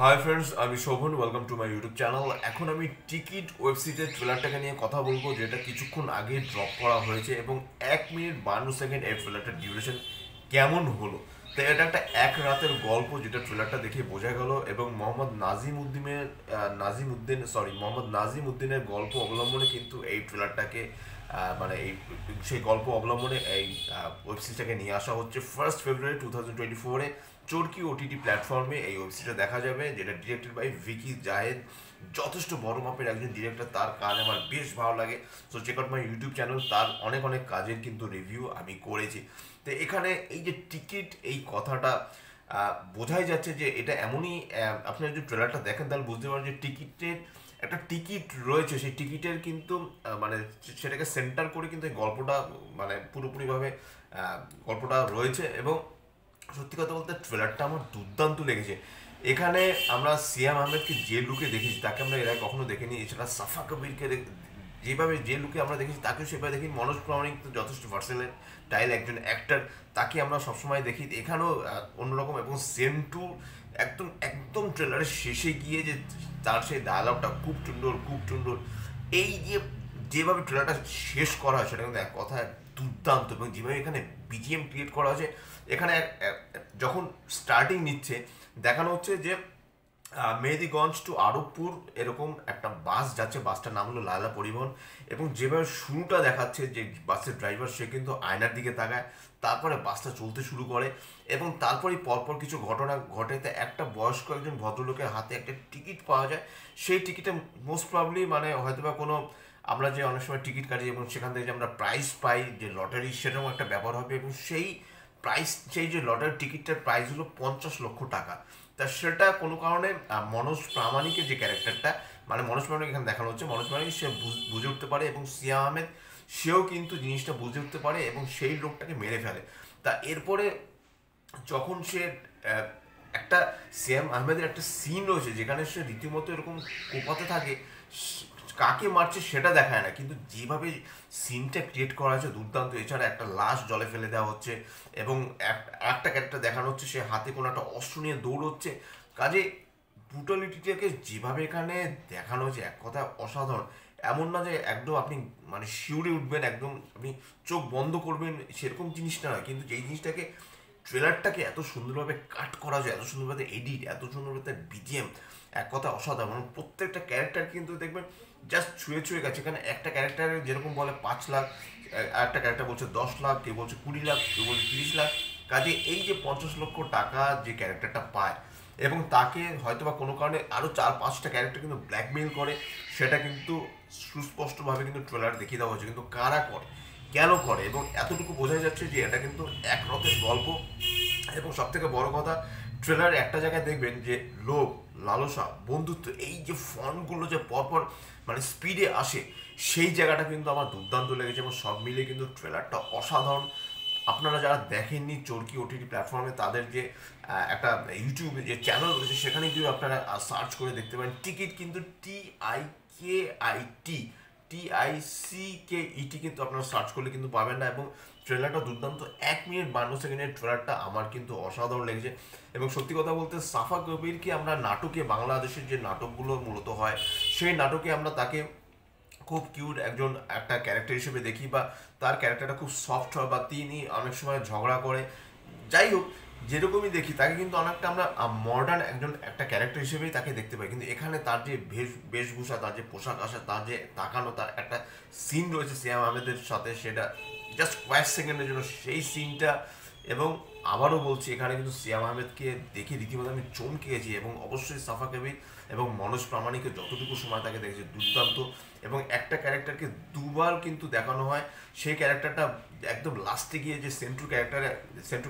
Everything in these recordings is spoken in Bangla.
হাই ফ্রেন্ডস, আমি Shovan. Welcome to my YouTube channel. এখন আমি টিকিট ওয়েব সিরিজের ট্রেলারটাকে নিয়ে কথা বলবো, যেটা কিছুক্ষণ আগে ড্রপ করা হয়েছে এবং 1 মিনিট 52 সেকেন্ড এই ট্রেলারটার ডিউরেশন কেমন হলো। তো এটা একটা এক রাতের গল্প, যেটা ট্রেলারটা দেখে বোঝা গেল। এবং মোহাম্মদ নাজিম উদ্দিনের গল্প অবলম্বনে কিন্তু এই ট্রেলারটাকে মানে এই সেই গল্প অবলম্বনে এই ওয়েব সিরিজটাকে নিয়ে আসা হচ্ছে 1 ফেব্রুয়ারি 2024-এ। চরকি ওটিটি প্ল্যাটফর্মে এই ওয়েব সিরিজটা দেখা যাবে, যেটা ডিরেক্টেড বাই ভিকি জাহেদ। যথেষ্ট বড় মাপের একজন ডিরেক্টর, তার কাজ আমার বেশ ভালো লাগে। So check out my YouTube channel, তার অনেক অনেক কাজের কিন্তু রিভিউ আমি করেছি। তো এখানে এই যে টিকিট, এই কথাটা বোঝাই যাচ্ছে যে এটা এমনই। আপনি যদি ট্রেলারটা দেখেন তাহলে বুঝতে পারেন যে টিকিটের একটা টিকিট রয়েছে, সেই টিকিটের কিন্তু মানে সেটাকে সেন্টার করে কিন্তু এই গল্পটা মানে পুরোপুরিভাবে গল্পটা রয়েছে। এবং সত্যি কথা বলতে ট্রেলারটা আমার দুর্দান্ত লেগেছে। এখানে আমরা সিয়াম আহমেদকে যে লুকে দেখেছি তাকে আমরা এর আগে কখনো দেখিনি। এছাড়া সাফা কবিরকে যেভাবে যে লুকে আমরা দেখেছি তাকেও সেভাবে দেখি। মনোজ প্রামাণিক তো যথেষ্ট ভার্সেটাইল একজন অ্যাক্টর, তাকে আমরা সবসময় দেখি। এখানেও অন্যরকম। এবং সেন্টু একদম একদম ট্রেলারের শেষে গিয়ে যে তার সেই ডায়লগটা খুব সুন্দর, খুব সুন্দর। এই যে যেভাবে ট্রেলারটা শেষ করা হয় সেটা কিন্তু এক কথায় দুর্দান্ত। এবং যেভাবে এখানে বিজিএম ক্রিয়েট করা হয়েছে, এখানে যখন স্টার্টিং নিচ্ছে দেখানো হচ্ছে যে মেহেদিগঞ্জ টু আরবপুর এরকম একটা বাস যাচ্ছে, বাসটার নাম হলো লায়লা পরিবহন। এবং যেভাবে শুরুটা দেখাচ্ছে যে বাসের ড্রাইভার সে কিন্তু আয়নার দিকে তাকায়, তারপরে বাসটা চলতে শুরু করে। এবং তারপরেই পরপর কিছু ঘটনা ঘটেতে একটা বয়স্ক একজন ভদ্রলোকের হাতে একটা টিকিট পাওয়া যায়। সেই টিকিটে মোস্ট প্রবলি মানে হয়তো বা কোনো, আমরা যে অনেক সময় টিকিট কাটি এবং সেখান থেকে যে আমরা প্রাইস পাই, যে লটারি, সেরকম একটা ব্যাপার হবে। এবং সেই যে লটারির টিকিটটার প্রাইস হলো 50 লক্ষ টাকা। তা সেটা কোনো কারণে মনোজ প্রামাণিকের যে ক্যারেক্টারটা, মানে মনোজ প্রামাণিক এখানে দেখানো হচ্ছে, মনোজ প্রামাণিক সে বুঝে উঠতে পারে। এবং সিয়া আহমেদ সেও কিন্তু জিনিসটা বুঝে উঠতে পারে এবং সেই লোকটাকে মেরে ফেলে। তা এরপরে যখন সে আহ, একটা সিয়াম আহমেদের একটা সিন রয়েছে যেখানে সে রীতিমতো এরকম কোপাতে থাকে। কাকে মারছে সেটা দেখায় না, কিন্তু যেভাবে সিনটা ক্রিয়েট করা হয়েছে দুর্দান্ত। এছাড়া একটা লাশ জলে ফেলে দেওয়া হচ্ছে এবং একটা ক্যারেক্টার দেখানো হচ্ছে সে হাতে কোনো একটা অস্ত্র নিয়ে দৌড়চ্ছে। কাজে ব্রুটালিটিটাকে যেভাবে এখানে দেখানো হয়েছে এক কথা অসাধারণ। এমন না যে একদম আপনি মানে শিউরে উঠবেন, একদম আপনি চোখ বন্ধ করবেন, সেরকম জিনিসটা নয়। কিন্তু যেই জিনিসটাকে ট্রেলারটাকে এত সুন্দরভাবে কাট করা যায়, এত সুন্দরভাবে এডিট, এত সুন্দরভাবে বিজিএম, এক কথা অসাধারণ। মানে প্রত্যেকটা ক্যারেক্টার কিন্তু দেখবেন জাস্ট ছুঁয়ে ছুঁয়ে গেছে। এখানে একটা ক্যারেক্টারে যেরকম বলে 5 লাখ, আর একটা ক্যারেক্টার বলছে 10 লাখ, কেউ বলছে 20 লাখ, কেউ বলছে 30 লাখ। কাজে এই যে 50 লক্ষ টাকা যে ক্যারেক্টারটা পায়, এবং তাকে হয়তো বা কোনো কারণে আরও 4-5টা ক্যারেক্টার কিন্তু ব্ল্যাকমেইল করে, সেটা কিন্তু সুস্পষ্টভাবে কিন্তু ট্রেলার দেখিয়ে দেওয়া হয়েছে। কিন্তু কারা করে, কেন করে, এবং এতটুকু বোঝা যাচ্ছে যে এটা কিন্তু এক রকমের গল্প। এবং সব থেকে বড় কথা, ট্রেলার একটা জায়গায় দেখবেন যে লোভ, লালসা, বন্ধুত্ব, এই যে ফন্টগুলো যে পরপর মানে স্পিডে আসে, সেই জায়গাটা কিন্তু আমার দুর্দান্ত লেগেছে। এবং সব মিলিয়ে কিন্তু ট্রেলারটা অসাধারণ। আপনারা যারা দেখেননি চরকি ওটিটি প্ল্যাটফর্মে, তাদের যে একটা ইউটিউবে যে চ্যানেল রয়েছে সেখানে গিয়ে আপনারা সার্চ করে দেখতে পারেন। টিকিট কিন্তু TIKIT, TICKET কিন্তু আপনারা সার্চ করলে কিন্তু পাবেন না। এবং ট্রেলারটা দুর্দান্ত। 1 মিনিট 52 সেকেন্ডের ট্রেলারটা আমার কিন্তু অসাধারণ লেগেছে। এবং সত্যি কথা বলতে সাফা কবিরকে আমরা নাটকে, বাংলাদেশের যে নাটকগুলো মূলত হয় সেই নাটকে আমরা তাকে খুব কিউট একজন একটা ক্যারেক্টার হিসেবে দেখি, বা তার ক্যারেক্টারটা খুব সফট হয়, বা তিনি অনেক সময় ঝগড়া করে। যাই হোক, যেরকমই দেখি তাকে কিন্তু অনেকটা আমরা মডার্ন একজন একটা ক্যারেক্টার হিসেবেই তাকে দেখতে পাই। কিন্তু এখানে তার যে বেশভূষা, তার যে পোশাক আশাক, তার যে তাকানো, তার একটা সিন রয়েছে সিয়াম আহমেদের সাথে, সেটা জাস্ট কয়েক সেকেন্ডের জন্য সেই সিনটা। এবং আবারও বলছি, এখানে কিন্তু সিয়াম আহমেদকে দেখে রীতিমতো আমি চমকে গেছি। এবং অবশ্যই সাফা কবির এবং মনোজ প্রামাণিকের যতটুকু সময় তাকে দেখেছে দুর্দান্ত। এবং একটা ক্যারেক্টারকে দুবার কিন্তু দেখানো হয়। সেই ক্যারেক্টারটা একদম লাস্টে গিয়ে যে সেন্ট্রু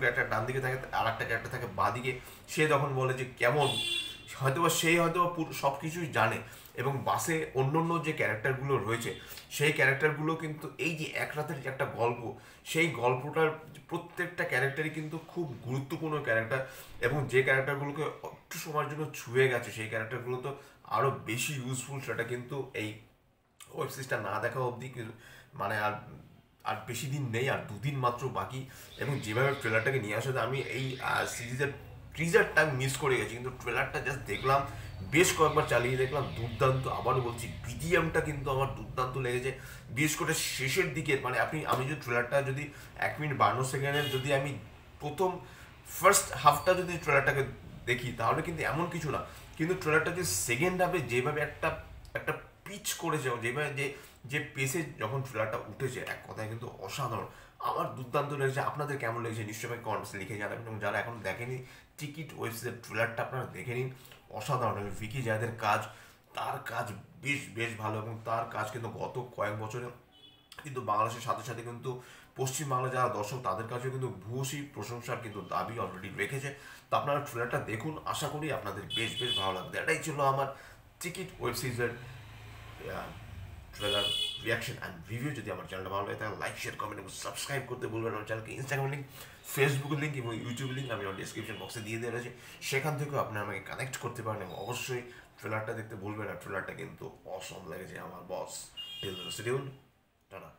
ক্যারেক্টার ডান দিকে থাকে, আর একটা ক্যারেক্টার থাকে বাঁ দিকে, সে তখন বলে যে কেমন, হয়তোবা সেই হয়তো সব কিছুই জানে। এবং বাসে অন্য অন্য যে ক্যারেক্টারগুলো রয়েছে, সেই ক্যারেক্টারগুলো কিন্তু এই যে এক রাতের যে একটা গল্প, সেই গল্পটার প্রত্যেকটা ক্যারেক্টারই কিন্তু খুব গুরুত্বপূর্ণ ক্যারেক্টার। এবং যে ক্যারেক্টারগুলোকে একটু সময়ের জন্য ছুঁয়ে গেছে, সেই ক্যারেক্টারগুলো তো আরও বেশি ইউজফুল। সেটা কিন্তু এই ওয়েব সিরিজটা না দেখা অবধি মানে আর আর বেশি দিন নেই, আর 2 দিন মাত্র বাকি। এবং যেভাবে ট্রেলারটাকে নিয়ে আসে, আমি এই সিরিজের টিজারটা আমি মিস করে গেছি, কিন্তু ট্রেলারটা জাস্ট দেখলাম, বেশ কয়েকবার চালিয়ে দেখলাম, দুর্দান্ত। আবারও বলছি, বিজিএমটা কিন্তু আমার দুর্দান্ত লেগেছে, বিশেষ করে শেষের দিকে। মানে আমি যদি ট্রেলারটা যদি 1 মিনিট 52 সেকেন্ডের যদি আমি প্রথম ফার্স্ট হাফটা যদি ট্রেলারটাকে দেখি, তাহলে কিন্তু এমন কিছু না, কিন্তু ট্রেলারটা যে সেকেন্ড হাফে যেভাবে একটা একটা পিচ করেছে, যেভাবে যে যে পেসে যখন ট্রেলারটা উঠেছে, এক কথায় কিন্তু অসাধারণ। আমার দুর্দান্ত লেগেছে। আপনাদের কেমন লেগেছে নিশ্চয়ই কমেন্টসে লিখে জানাবেন, এবং যারা এখন দেখেনি টিকিট ওয়েব সিরিজের ট্রেলারটা আপনারা দেখে নিন, অসাধারণ। এবং ভিকি যাদের কাজ, তার কাজ বেশ বেশ ভালো, এবং তার কাজ কিন্তু গত কয়েক বছরে কিন্তু বাংলাদেশের সাথে সাথে কিন্তু পশ্চিমবাংলা যারা দর্শক, তাদের কাছেও কিন্তু ভূয়সী প্রশংসার কিন্তু দাবি অলরেডি রেখেছে। তো আপনারা ট্রেলারটা দেখুন, আশা করি আপনাদের বেশ বেশ ভালো লাগবে। এটাই ছিল আমার টিকিট ওয়েব সিরিজের ট্রেলার রিয়াকশন অ্যান্ড রিভিউ। যদি আমার চ্যানেলটা ভালো লাগে তাহলে লাইক, শেয়ার, কমেন্ট এবং সাবস্ক্রাইব করতে বলবেন। আমার চ্যানেলকে ইনস্টাগ্রাম লিঙ্ক, ফেসবুক লিঙ্ক এবং ইউটিউব লিঙ্ক আমি আমার ডিসক্রিপশন বক্সে দিয়ে দেওয়া রয়েছে, সেখান থেকেও আপনারা আমাকে কানেক্ট করতে পারেন। এবং অবশ্যই ট্রেলারটা দেখতে ভুলবেন না, ট্রেলারটা কিন্তু অসম লেগেছে আমার বস। Till tata.